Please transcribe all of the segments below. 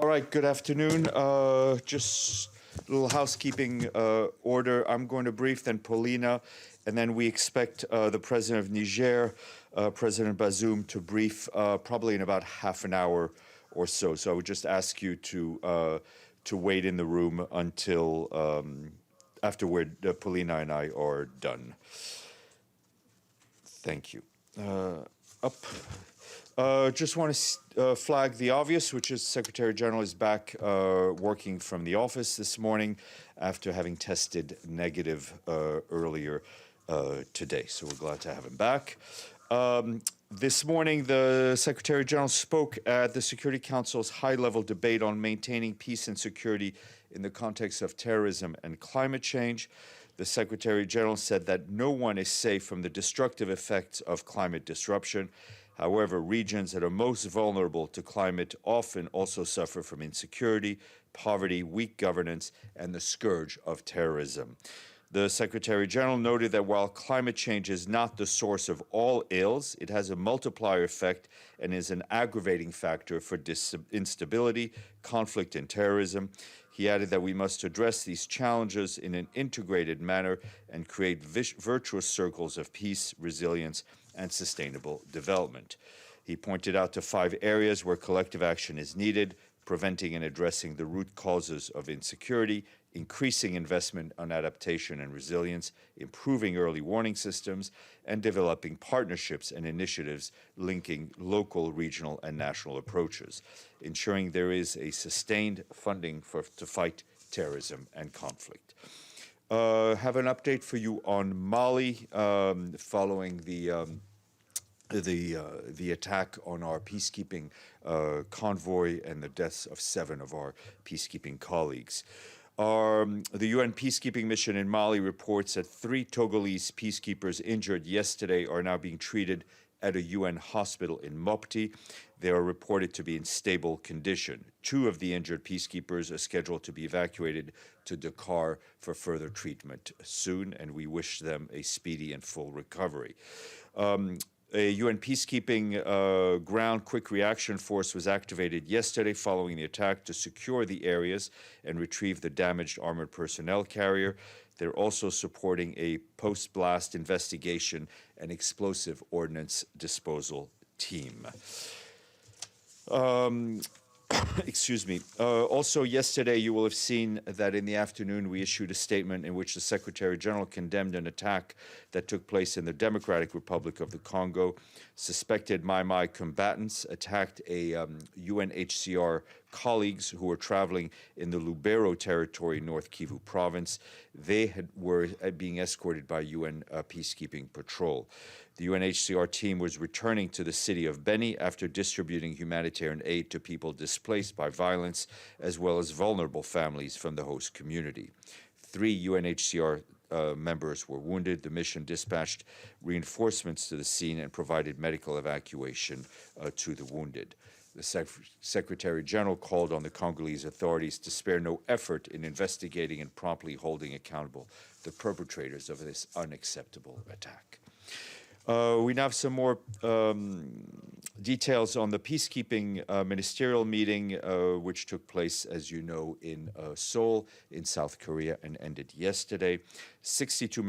All right, good afternoon. Just a little housekeeping order. I'm going to brief, then Paulina, and then we expect the President of Niger, President Bazoum, to brief probably in about half an hour or so. So I would just ask you to wait in the room until afterward Paulina and I are done. Thank you. Just want to flag the obvious, which is Secretary General is back working from the office this morning after having tested negative earlier today. So we're glad to have him back. This morning, the Secretary General spoke at the Security Council's high-level debate on maintaining peace and security in the context of terrorism and climate change. The Secretary General said that no one is safe from the destructive effects of climate disruption. However, regions that are most vulnerable to climate often also suffer from insecurity, poverty, weak governance, and the scourge of terrorism. The Secretary General noted that while climate change is not the source of all ills, it has a multiplier effect and is an aggravating factor for instability, conflict, and terrorism. He added that we must address these challenges in an integrated manner and create virtuous circles of peace, resilience, and sustainable development. He pointed out to 5 areas where collective action is needed: preventing and addressing the root causes of insecurity, increasing investment on adaptation and resilience, improving early warning systems, and developing partnerships and initiatives linking local, regional, and national approaches, ensuring there is a sustained funding to fight terrorism and conflict. Have an update for you on Mali following the attack on our peacekeeping convoy and the deaths of 7 of our peacekeeping colleagues. The UN Peacekeeping Mission in Mali reports that 3 Togolese peacekeepers injured yesterday are now being treated at a UN hospital in Mopti. They are reported to be in stable condition. 2 of the injured peacekeepers are scheduled to be evacuated to Dakar for further treatment soon, and we wish them a speedy and full recovery. A UN peacekeeping ground quick reaction force was activated yesterday following the attack to secure the areas and retrieve the damaged armored personnel carrier. They're also supporting a post-blast investigation and explosive ordnance disposal team. Excuse me. Also yesterday, you will have seen that in the afternoon we issued a statement in which the Secretary General condemned an attack that took place in the Democratic Republic of the Congo. Suspected Mai combatants attacked a UNHCR colleagues who were traveling in the Lubero territory, North Kivu province. They were being escorted by UN peacekeeping patrol. The UNHCR team was returning to the city of Beni after distributing humanitarian aid to people displaced by violence, as well as vulnerable families from the host community. 3 UNHCR members were wounded. The mission dispatched reinforcements to the scene and provided medical evacuation to the wounded. The Secretary General called on the Congolese authorities to spare no effort in investigating and promptly holding accountable the perpetrators of this unacceptable attack. We now have some more details on the Peacekeeping Ministerial meeting, which took place, as you know, in Seoul, in South Korea, and ended yesterday. 62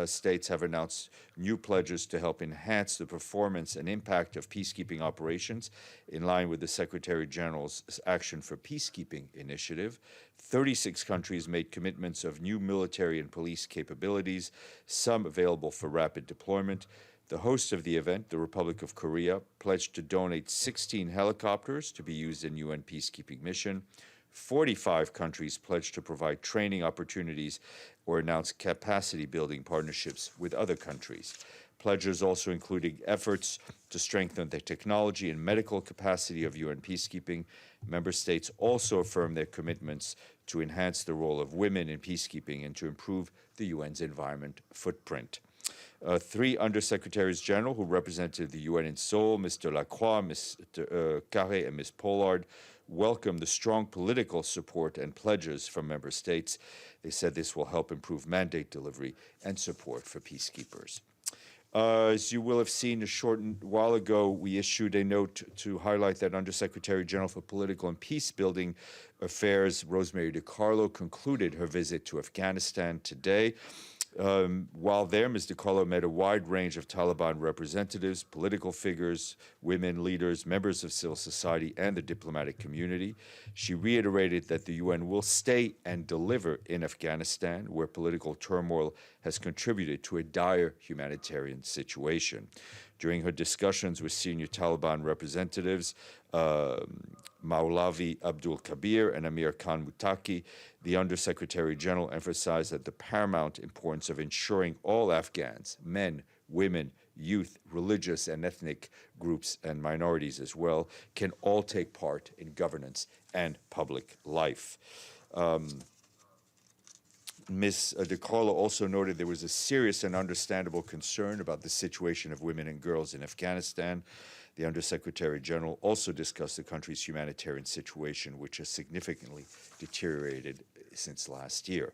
states have announced new pledges to help enhance the performance and impact of peacekeeping operations in line with the Secretary General's Action for Peacekeeping initiative. 36 countries made commitments of new military and police capabilities, some available for rapid deployment. The host of the event, the Republic of Korea, pledged to donate 16 helicopters to be used in UN Peacekeeping Mission. 45 countries pledged to provide training opportunities or announce capacity-building partnerships with other countries. Pledges also included efforts to strengthen the technology and medical capacity of UN peacekeeping. Member states also affirmed their commitments to enhance the role of women in peacekeeping and to improve the UN's environment footprint. 3 Undersecretaries General who represented the UN in Seoul, Mr. Lacroix, Mr. Carré, and Ms. Pollard, welcomed the strong political support and pledges from member states. They said this will help improve mandate delivery and support for peacekeepers. As you will have seen a short while ago, we issued a note to highlight that Undersecretary General for Political and Peace Building Affairs, Rosemary DiCarlo, concluded her visit to Afghanistan today. While there, Ms. DiCarlo met a wide range of Taliban representatives, political figures, women leaders, members of civil society, and the diplomatic community. She reiterated that the UN will stay and deliver in Afghanistan, where political turmoil has contributed to a dire humanitarian situation. During her discussions with senior Taliban representatives, Maulavi Abdul Kabir and Amir Khan Mutaki, the Undersecretary General emphasized that the paramount importance of ensuring all Afghans, men, women, youth, religious and ethnic groups, and minorities as well, can all take part in governance and public life. Ms. DiCarlo also noted there was a serious and understandable concern about the situation of women and girls in Afghanistan. The Undersecretary General also discussed the country's humanitarian situation, which has significantly deteriorated since last year.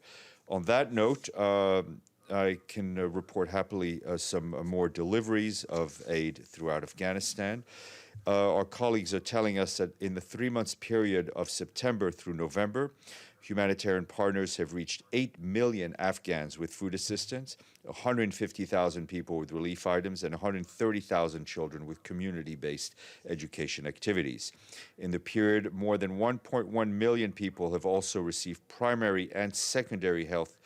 On that note, I can report happily some more deliveries of aid throughout Afghanistan. Our colleagues are telling us that in the 3 months period of September through November, humanitarian partners have reached 8 million Afghans with food assistance, 150,000 people with relief items, and 130,000 children with community-based education activities. In the period, more than 1.1 million people have also received primary and secondary health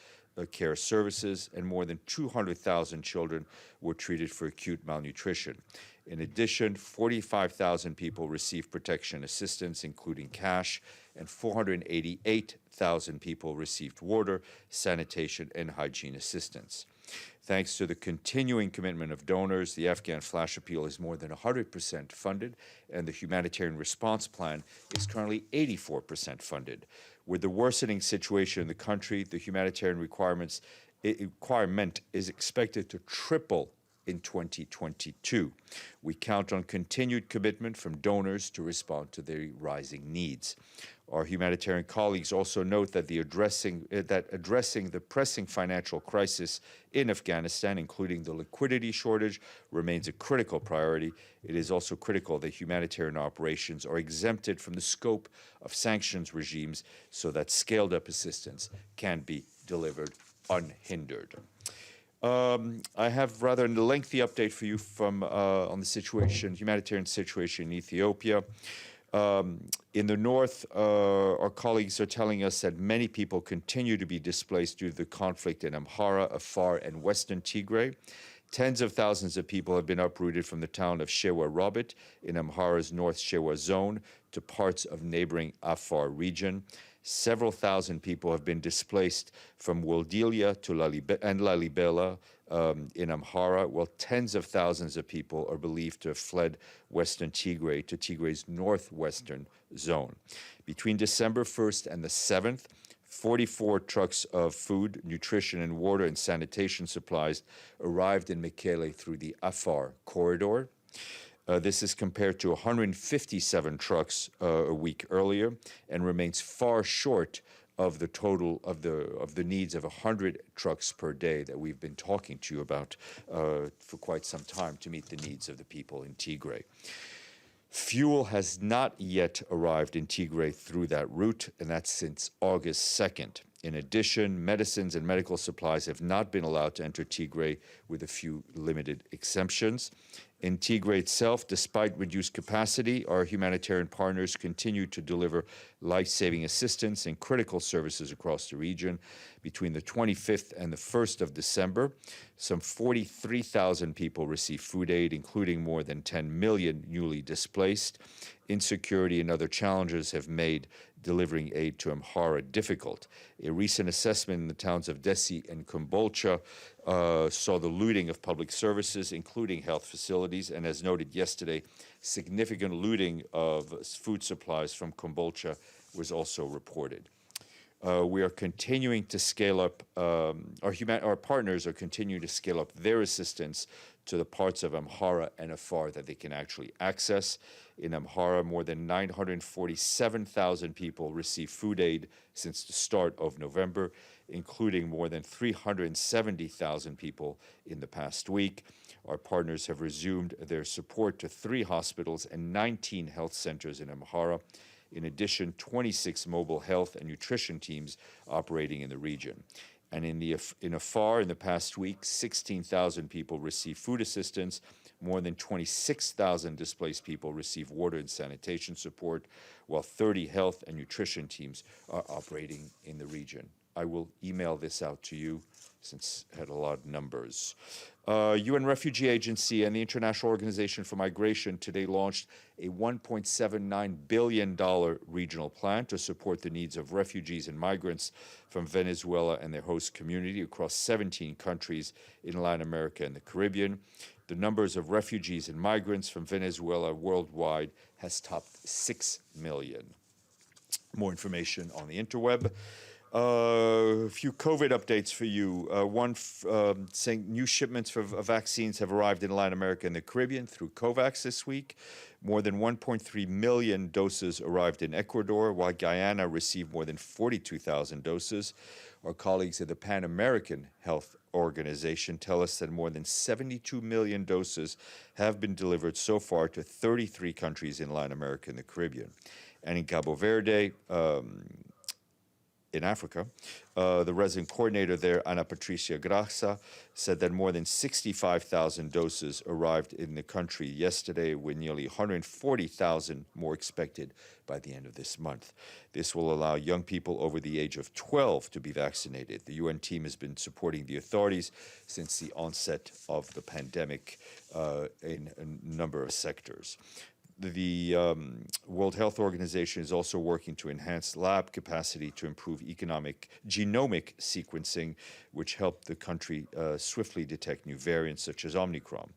care services, and more than 200,000 children were treated for acute malnutrition. In addition, 45,000 people received protection assistance, including cash, and 488,000 people received water, sanitation, and hygiene assistance. Thanks to the continuing commitment of donors, the Afghan Flash Appeal is more than 100% funded, and the Humanitarian Response Plan is currently 84% funded. With the worsening situation in the country, the humanitarian requirement is expected to triple in 2022. We count on continued commitment from donors to respond to their rising needs. Our humanitarian colleagues also note that addressing the pressing financial crisis in Afghanistan, including the liquidity shortage, remains a critical priority. It is also critical that humanitarian operations are exempted from the scope of sanctions regimes so that scaled-up assistance can be delivered unhindered. I have rather a lengthy update for you from on the humanitarian situation in Ethiopia. In the north, our colleagues are telling us that many people continue to be displaced due to the conflict in Amhara, Afar, and western Tigray. Tens of thousands of people have been uprooted from the town of Shewa Robert in Amhara's North Shewa zone to parts of neighboring Afar region. Several thousand people have been displaced from Woldilia to Lalibela in Amhara, while tens of thousands of people are believed to have fled western Tigray to Tigray's northwestern zone. Between December 1st and the 7th, 44 trucks of food, nutrition, and water and sanitation supplies arrived in Mekele through the Afar corridor. This is compared to 157 trucks a week earlier, and remains far short of the total of the needs of 100 trucks per day that we've been talking to you about for quite some time to meet the needs of the people in Tigray. Fuel has not yet arrived in Tigray through that route, and that's since August 2nd. In addition, medicines and medical supplies have not been allowed to enter Tigray, with a few limited exemptions. In Tigray itself, despite reduced capacity, our humanitarian partners continue to deliver life-saving assistance and critical services across the region. Between the 25th and the 1st of December, some 43,000 people received food aid, including more than 10 million newly displaced. Insecurity and other challenges have made delivering aid to Amhara difficult. A recent assessment in the towns of Desi and Kombolcha saw the looting of public services, including health facilities, and as noted yesterday, significant looting of food supplies from Kombolcha was also reported. We are continuing to scale up, our partners are continuing to scale up their assistance to the parts of Amhara and Afar that they can actually access. In Amhara, more than 947,000 people received food aid since the start of November, including more than 370,000 people in the past week. Our partners have resumed their support to 3 hospitals and 19 health centers in Amhara. In addition, 26 mobile health and nutrition teams operating in the region. And in Afar, in the past week, 16,000 people received food assistance. More than 26,000 displaced people receive water and sanitation support, while 30 health and nutrition teams are operating in the region. I will email this out to you since it had a lot of numbers. UN Refugee Agency and the International Organization for Migration today launched a $1.79 billion regional plan to support the needs of refugees and migrants from Venezuela and their host community across 17 countries in Latin America and the Caribbean. The numbers of refugees and migrants from Venezuela worldwide has topped 6 million. More information on the interweb. A few COVID updates for you. One saying new shipments of vaccines have arrived in Latin America and the Caribbean through COVAX this week. More than 1.3 million doses arrived in Ecuador, while Guyana received more than 42,000 doses. Our colleagues at the Pan American Health Organization tell us that more than 72 million doses have been delivered so far to 33 countries in Latin America and the Caribbean. And in Cabo Verde, in Africa, the resident coordinator there, Ana Patricia Graça, said that more than 65,000 doses arrived in the country yesterday, with nearly 140,000 more expected by the end of this month. This will allow young people over the age of 12 to be vaccinated. The UN team has been supporting the authorities since the onset of the pandemic in a number of sectors. The World Health Organization is also working to enhance lab capacity to improve genomic sequencing, which helped the country swiftly detect new variants such as Omicron.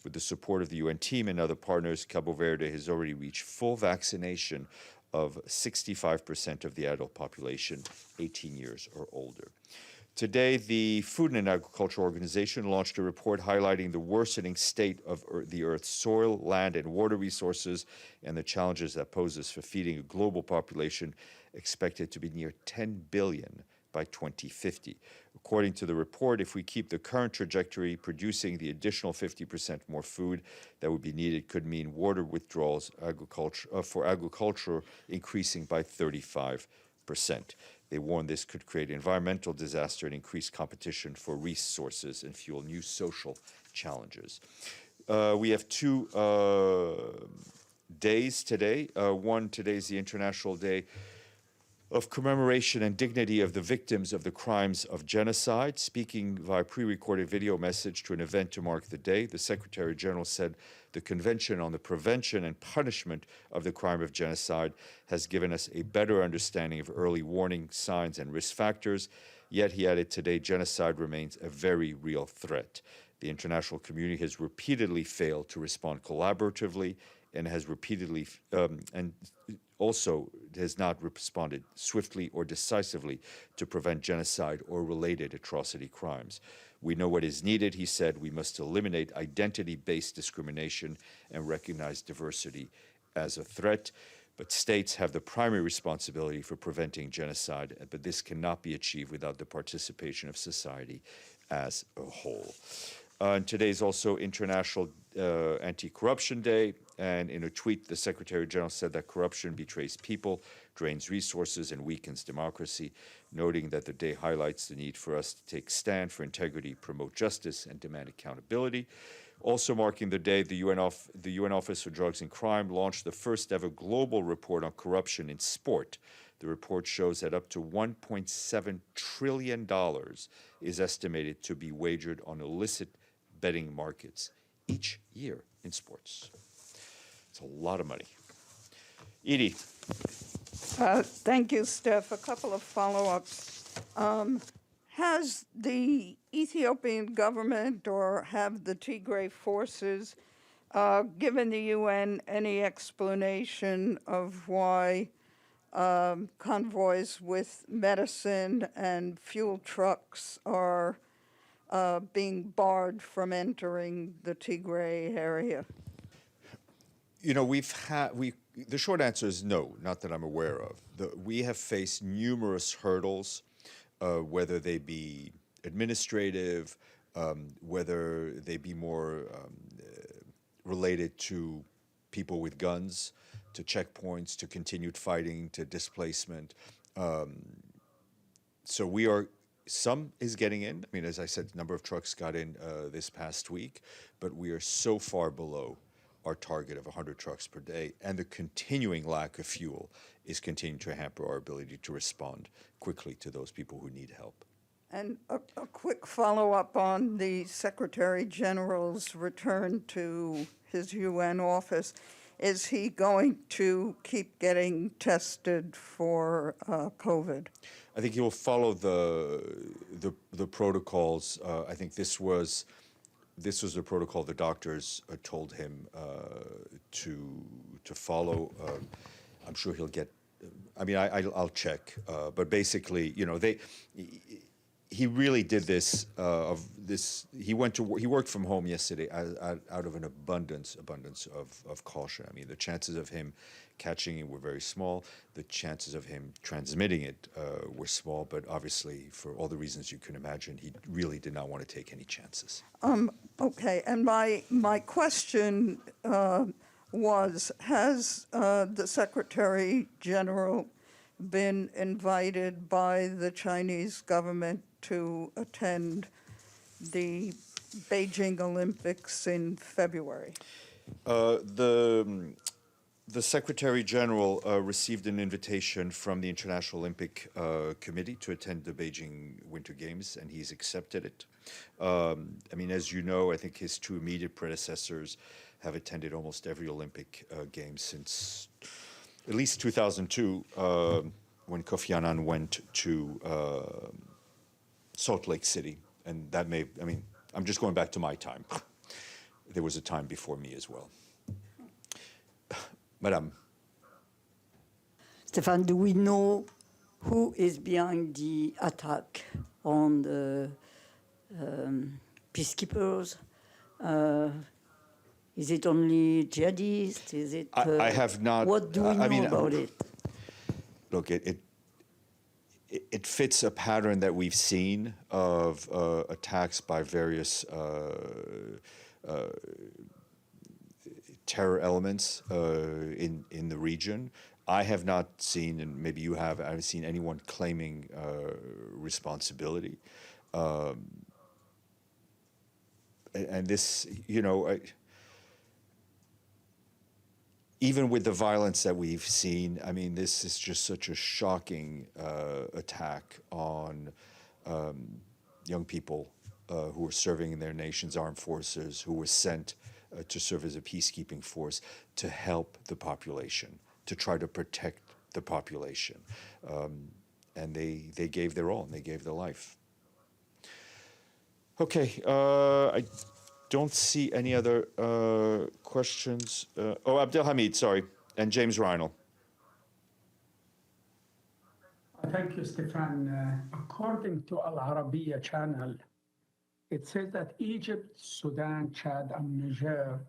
With the support of the UN team and other partners, Cabo Verde has already reached full vaccination of 65% of the adult population 18 years or older. Today, the Food and Agriculture Organization launched a report highlighting the worsening state of the Earth's soil, land, and water resources and the challenges that poses for feeding a global population expected to be near 10 billion by 2050. According to the report, if we keep the current trajectory, producing the additional 50% more food that would be needed could mean water withdrawals for agriculture increasing by 35%. They warn this could create environmental disaster and increase competition for resources and fuel new social challenges. We have 2 days today. Today is the International Day of Commemoration and Dignity of the Victims of the Crimes of Genocide. Speaking via pre-recorded video message to an event to mark the day, the Secretary General said the Convention on the Prevention and Punishment of the Crime of Genocide has given us a better understanding of early warning signs and risk factors. Yet, he added, today genocide remains a very real threat. The international community has repeatedly failed to respond collaboratively and has repeatedly also has not responded swiftly or decisively to prevent genocide or related atrocity crimes. We know what is needed, he said. We must eliminate identity-based discrimination and recognize diversity as a threat. But states have the primary responsibility for preventing genocide, but this cannot be achieved without the participation of society as a whole. And today is also International Anti-Corruption Day, and in a tweet, the Secretary General said that corruption betrays people, drains resources, and weakens democracy, noting that the day highlights the need for us to take stand for integrity, promote justice, and demand accountability. Also marking the day, the UN Office for Drugs and Crime launched the first ever global report on corruption in sport. The report shows that up to $1.7 trillion is estimated to be wagered on illicit betting markets each year in sports. It's a lot of money. Edie. Thank you, Steph. A couple of follow-ups. Has the Ethiopian government or have the Tigray forces given the UN any explanation of why convoys with medicine and fuel trucks are being barred from entering the Tigray area? You know, the short answer is no, not that I'm aware of. We have faced numerous hurdles, whether they be administrative, whether they be more related to people with guns, to checkpoints, to continued fighting, to displacement. So some is getting in. I mean, as I said, the number of trucks got in this past week, but we are so far below our target of 100 trucks per day, and the continuing lack of fuel is continuing to hamper our ability to respond quickly to those people who need help. And a quick follow-up on the Secretary General's return to his UN office. Is he going to keep getting tested for COVID? I think he will follow the protocols. I think this was the protocol the doctors told him to follow. I'm sure he'll get. I mean, I'll check, but basically, you know, he really did this. He worked from home yesterday out of an abundance of caution. I mean, the chances of him catching it were very small. The chances of him transmitting it were small, but obviously, for all the reasons you can imagine, he really did not want to take any chances. Okay, and my question was, has the Secretary General been invited by the Chinese government to attend the Beijing Olympics in February? The Secretary General received an invitation from the International Olympic Committee to attend the Beijing Winter Games, and he's accepted it. I mean, as you know, I think his two immediate predecessors have attended almost every Olympic Games since at least 2002, when Kofi Annan went to Salt Lake City. And that I mean, I'm just going back to my time. There was a time before me as well. Madame. Stefan, do we know who is behind the attack on the peacekeepers? Is it only jihadists? Is it? I have not. What do we know about it? Look, it fits a pattern that we've seen of attacks by various terror elements in the region. I have not seen, and maybe you have, I haven't seen anyone claiming responsibility. And this, you know, even with the violence that we've seen, I mean, this is just such a shocking attack on young people who were serving in their nation's armed forces, who were sent to serve as a peacekeeping force to help the population, to try to protect the population. And they gave their all, and they gave their life. Okay, I don't see any other questions. Abdelhamid, sorry, and James Reinl. Thank you, Stefan. According to Al Arabiya channel, it says that Egypt, Sudan, Chad, and Niger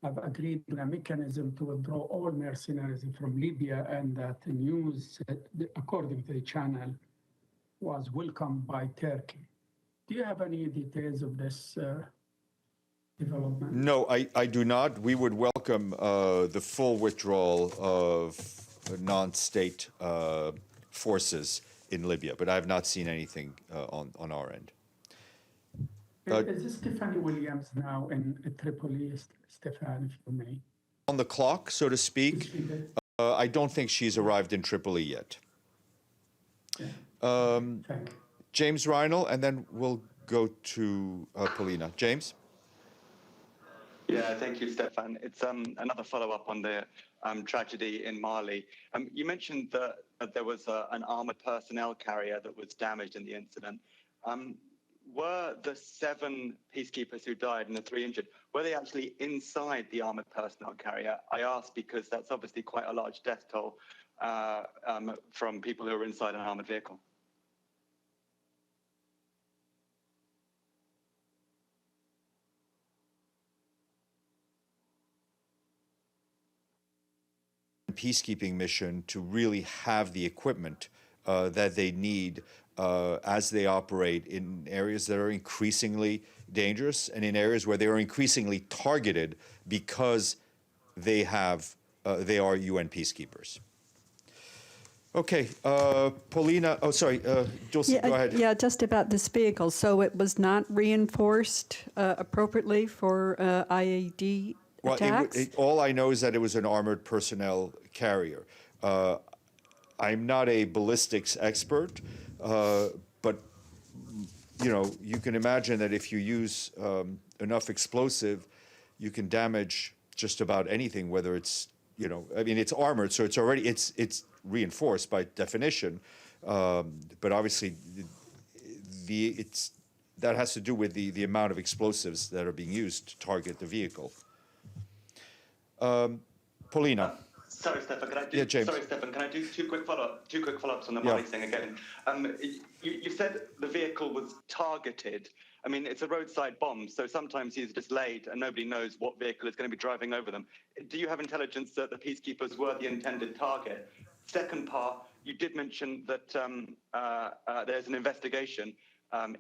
have agreed on a mechanism to withdraw all mercenaries from Libya, and that the news, according to the channel, was welcomed by Turkey. Do you have any details of this development? No, I do not. We would welcome the full withdrawal of non-state forces in Libya, but I have not seen anything on our end. Is this Stephanie Williams now in Tripoli, Stefan, if you may? On the clock, so to speak. I don't think she's arrived in Tripoli yet. Thank you. James Reinl, and then we'll go to Polina. James? Yeah, thank you, Stefan. It's another follow-up on the tragedy in Mali. You mentioned that there was an armored personnel carrier that was damaged in the incident. Were the 7 peacekeepers who died and the 3 injured, were they actually inside the armored personnel carrier? I ask because that's obviously quite a large death toll from people who are inside an armored vehicle. peacekeeping mission to really have the equipment that they need as they operate in areas that are increasingly dangerous and in areas where they are increasingly targeted because they are UN peacekeepers. Okay, Paulina, oh, sorry, Dulce, go ahead. Yeah, just about this vehicle. So it was not reinforced appropriately for IED attacks? All I know is that it was an armored personnel carrier. I'm not a ballistics expert, but you can imagine that if you use enough explosive, you can damage just about anything. Whether it's it's armored, so it's reinforced by definition, but obviously that has to do with the amount of explosives that are being used to target the vehicle. Paulina. Sorry, Stefan. Can I do? Yeah, James. Sorry, Stefan. Can I do two quick follow-ups on the Mali thing again? You said the vehicle was targeted. I mean, it's a roadside bomb, so sometimes he's just laid and nobody knows what vehicle is going to be driving over them. Do you have intelligence that the peacekeepers were the intended target? Second part, you did mention that there's an investigation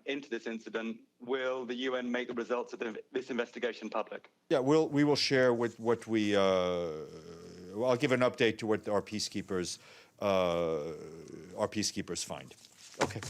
into this incident. Will the UN make the results of this investigation public? Yeah, we will share what we. I'll give an update to what our peacekeepers find. Okay.